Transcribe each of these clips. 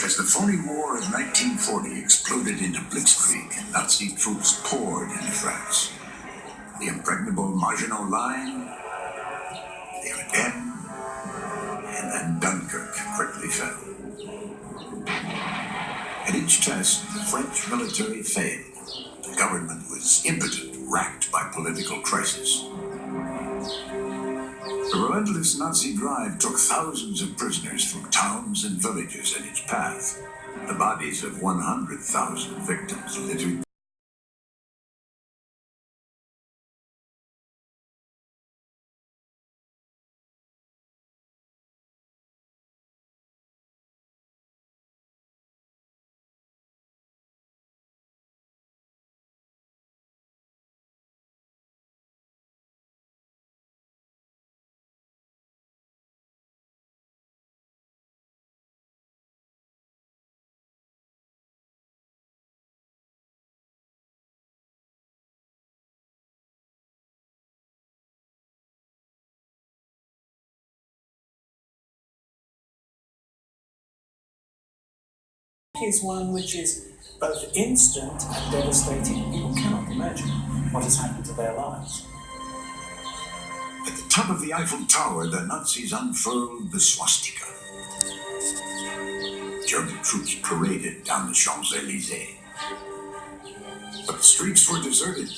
As the phony war of 1940 exploded into blitzkrieg, Nazi troops poured into France. The impregnable Maginot Line, the Ardennes, and then Dunkirk quickly fell. At each test, the French military failed. The government was impotent, racked by political crisis. The relentless Nazi drive took thousands of prisoners from towns and villages in its path. The bodies of 100,000 victims littered is one which is both instant and devastating. People cannot imagine what has happened to their lives. At the top of the Eiffel Tower, the Nazis unfurled the swastika. German troops paraded down the Champs-Élysées. But the streets were deserted.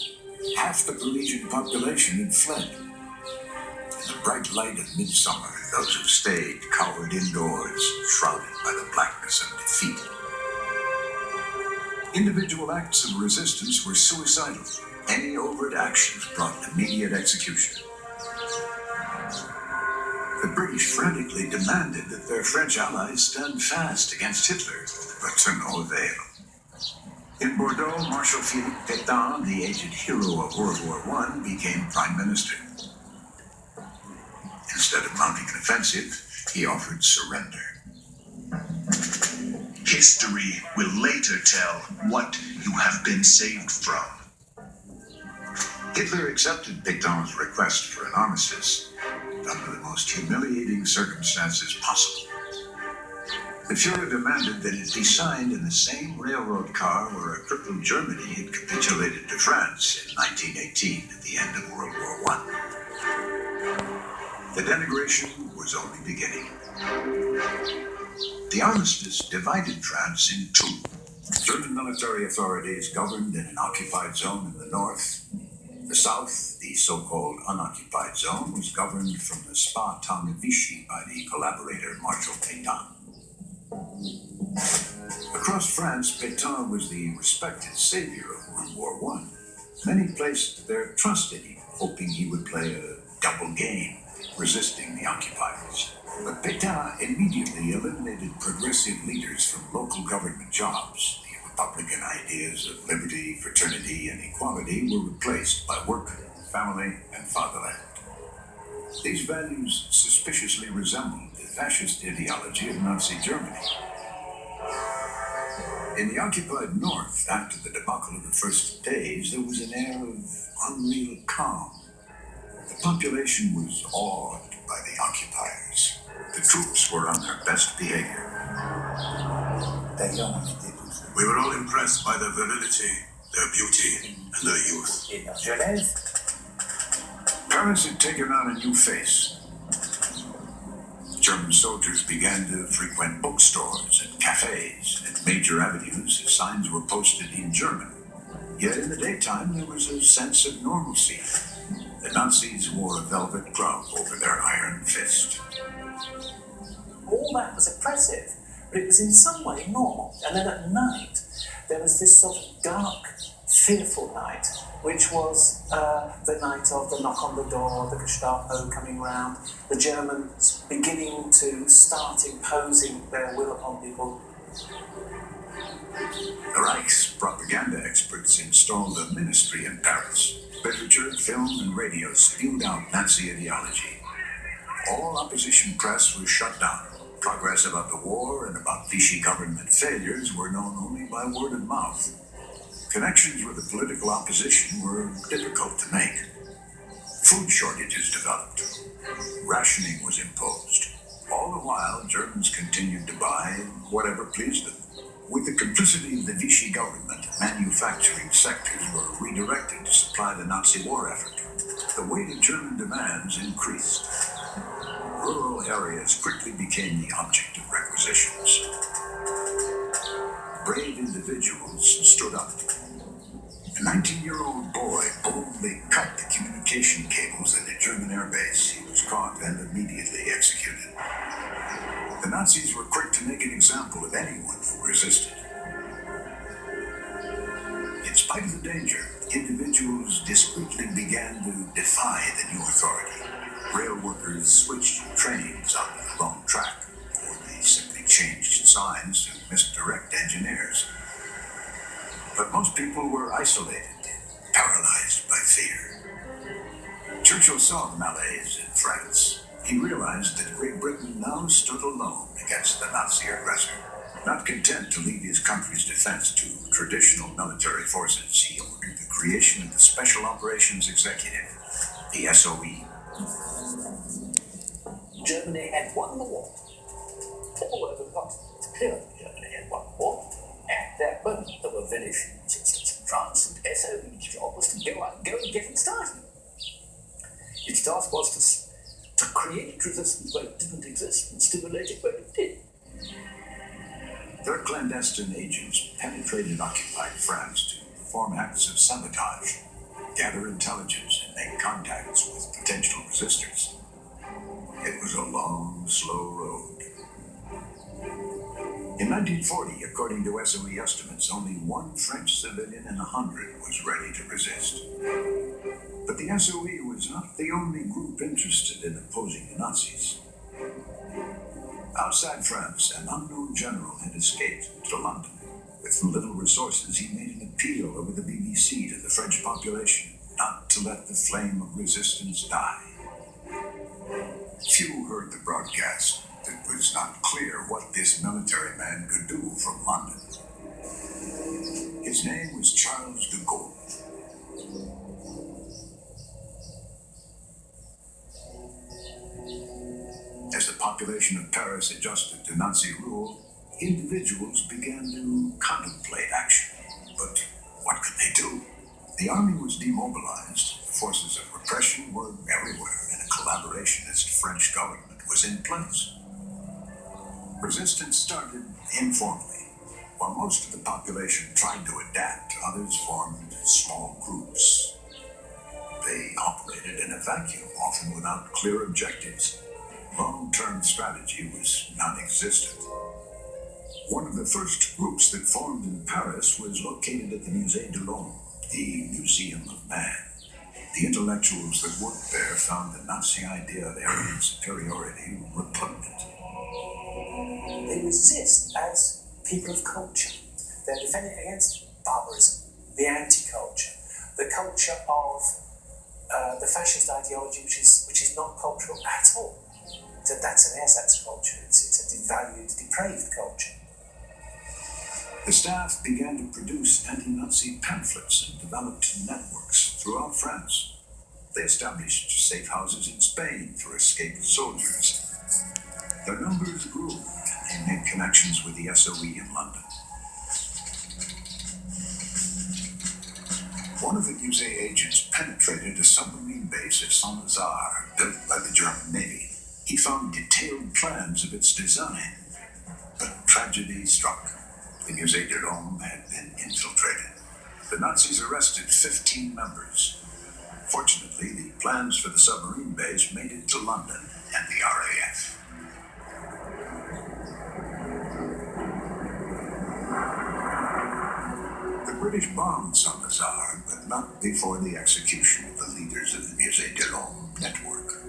Half the Parisian population had fled. In the bright light of midsummer, those who stayed cowered indoors, shrouded by the blackness of defeat. Individual acts of resistance were suicidal. Any overt actions brought immediate execution. The British frantically demanded that their French allies stand fast against Hitler, but to no avail. In Bordeaux, Marshal Philippe Pétain, the aged hero of World War I, became Prime Minister. Instead of mounting an offensive, he offered surrender. History will later tell what you have been saved from. Hitler accepted Pétain's request for an armistice under the most humiliating circumstances possible. The Fuhrer demanded that it be signed in the same railroad car where a crippled Germany had capitulated to France in 1918 at the end of World War I. The denigration was only beginning. The armistice divided France in two. German military authorities governed in an occupied zone in the north. The south, the so-called unoccupied zone, was governed from the spa town of Vichy by the collaborator Marshal Pétain. Across France, Pétain was the respected savior of World War I. Many placed their trust in him, hoping he would play a double game, resisting the occupiers. But Pétain immediately eliminated progressive leaders from local government jobs. The Republican ideas of liberty, fraternity, and equality were replaced by work, family, and fatherland. These values suspiciously resembled the fascist ideology of Nazi Germany. In the occupied north, after the debacle of the first days, there was an air of unreal calm. The population was awed by the occupiers. The troops were on their best behavior. We were all impressed by their virility, their beauty, and their youth. Paris had taken on a new face. German soldiers began to frequent bookstores and cafes. At major avenues, signs were posted in German. Yet in the daytime, there was a sense of normalcy. The Nazis wore a velvet glove over their iron fist. All that was oppressive, but it was in some way normal. And then at night, there was this sort of dark, fearful night, which was the night of the knock on the door, the Gestapo coming round, the Germans beginning to start imposing their will upon people. The Reich's propaganda experts installed a ministry in Paris. Literature, film, and radio spewed out Nazi ideology. All opposition press was shut down. Progress about the war and about Vichy government failures were known only by word of mouth. Connections with the political opposition were difficult to make. Food shortages developed. Rationing was imposed. All the while, Germans continued to buy whatever pleased them. With the complicity of the Vichy government, manufacturing sectors were redirected to supply the Nazi war effort. The weight of German demands increased. Rural areas quickly became the object of requisitions. Brave individuals stood up. A 19-year-old boy boldly cut the communication cables at a German airbase. He was caught and immediately executed. The Nazis were quick to make an example of anyone who resisted. In spite of the danger, individuals discreetly began to defy the new authority. Rail workers switched trains on the wrong track, or they simply changed signs to misdirect engineers. But most people were isolated, paralyzed by fear. Churchill saw the malaise in France. He realized that Great Britain now stood alone against the Nazi aggressor. Not content to leave his country's defense to traditional military forces, he ordered the creation of the Special Operations Executive, the SOE. Germany had won the war. All over the continent, it's clear that Germany had won the war. At that moment, there were very few resistance in France, and SOE's job was to go and get it started. Its task was to create resistance where it didn't exist and stimulate it where it did. Their clandestine agents penetrated occupied France to perform acts of sabotage, gather intelligence, and make contacts with potential resistors. It was a long, slow road. In 1940, according to SOE estimates, only one French civilian in 100 was ready to resist. But the SOE was not the only group interested in opposing the Nazis. Outside France, an unknown general had escaped to London. With little resources, he made an appeal over the BBC to the French population not to let the flame of resistance die. Few heard the broadcast. It was not clear what this military man could do from London. His name was Charles de Gaulle. As the population of Paris adjusted to Nazi rule, individuals began to contemplate action. But what could they do? The army was demobilized, the forces of repression were everywhere, and a collaborationist French government was in place. Resistance started informally. While most of the population tried to adapt, others formed small groups. They operated in a vacuum, often without clear objectives. Long-term strategy was non-existent. One of the first groups that formed in Paris was located at the Musée de l'Homme, the Museum of Man. The intellectuals that worked there found the Nazi idea of Aryan superiority repugnant. They resist as people of culture. They're defending against barbarism, the anti-culture, the culture of the fascist ideology, which is not cultural at all. That's an ersatz culture. It's a devalued, depraved culture. The staff began to produce anti-Nazi pamphlets and developed networks throughout France. They established safe houses in Spain for escaped soldiers. Their numbers grew, and they made connections with the SOE in London. One of the Musée agents penetrated a submarine base at Saint-Lazare, built by the German Navy. He found detailed plans of its design, but tragedy struck. The Musée de l'Homme had been infiltrated. The Nazis arrested 15 members. Fortunately, the plans for the submarine base made it to London and the RAF. The British bombed Saint-Lazare, but not before the execution of the leaders of the Musée de l'Homme network.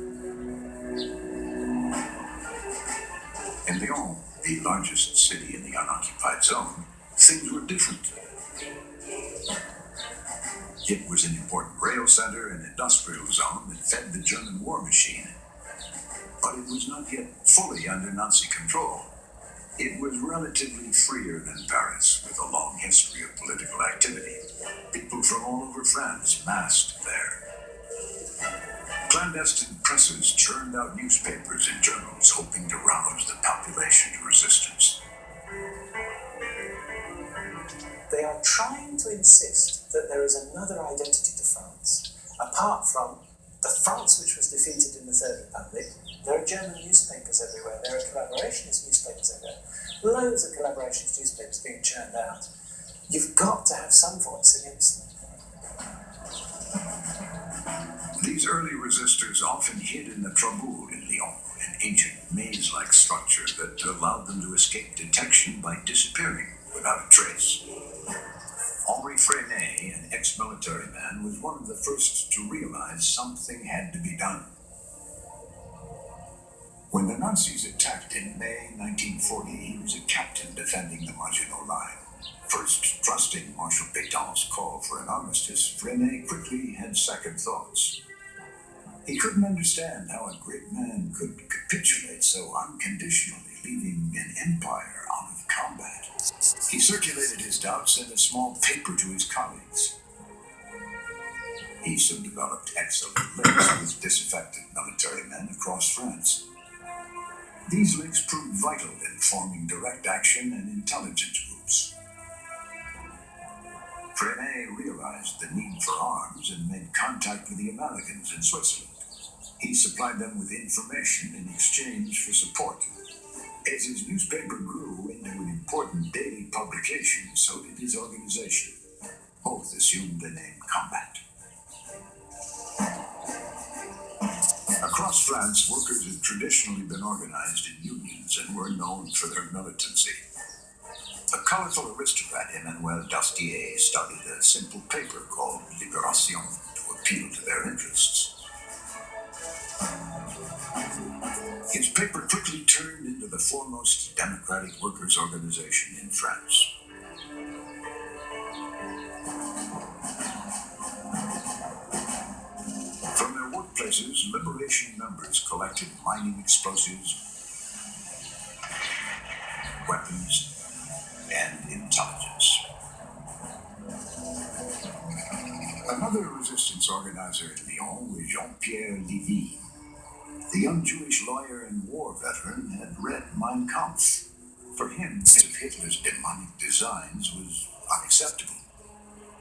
In Lyon, the largest city in the unoccupied zone, things were different. It was an important rail center and industrial zone that fed the German war machine. But it was not yet fully under Nazi control. It was relatively freer than Paris, with a long history of political activity. People from all over France massed there. Clandestine presses churned out newspapers and journals, hoping to rouse the population to resistance. They are trying to insist that there is another identity to France, apart from the France which was defeated in the Third Republic. There are German newspapers everywhere, there are collaborationist newspapers everywhere, loads of collaborationist newspapers being churned out. You've got to have some voice against them. These early resistors often hid in the Traboules in Lyon, an ancient maze-like structure that allowed them to escape detection by disappearing without a trace. Henri Freinet, an ex-military man, was one of the first to realize something had to be done. When the Nazis attacked in May 1940, he was a captain defending the Maginot Line. First trusting Marshal Pétain's call for an armistice, Freinet quickly had second thoughts. He couldn't understand how a great man could capitulate so unconditionally, leaving an empire out of combat. He circulated his doubts in a small paper to his colleagues. He soon developed excellent links with disaffected military men across France. These links proved vital in forming direct action and intelligence groups. Freinet realized the need for arms and made contact with the Americans in Switzerland. He supplied them with information in exchange for support. As his newspaper grew into an important daily publication, so did his organization. Both assumed the name Combat. Across France, workers had traditionally been organized in unions and were known for their militancy. A colorful aristocrat, Emmanuel Dastier, started a simple paper called Libération to appeal to their interests. His paper quickly turned into the foremost democratic workers' organization in France. From their workplaces, Liberation members collected mining explosives, weapons, and intelligence. Another resistance organizer in Lyon was Jean-Pierre Lévy. The young Jewish lawyer and war veteran had read Mein Kampf. For him, Hitler's demonic designs was unacceptable.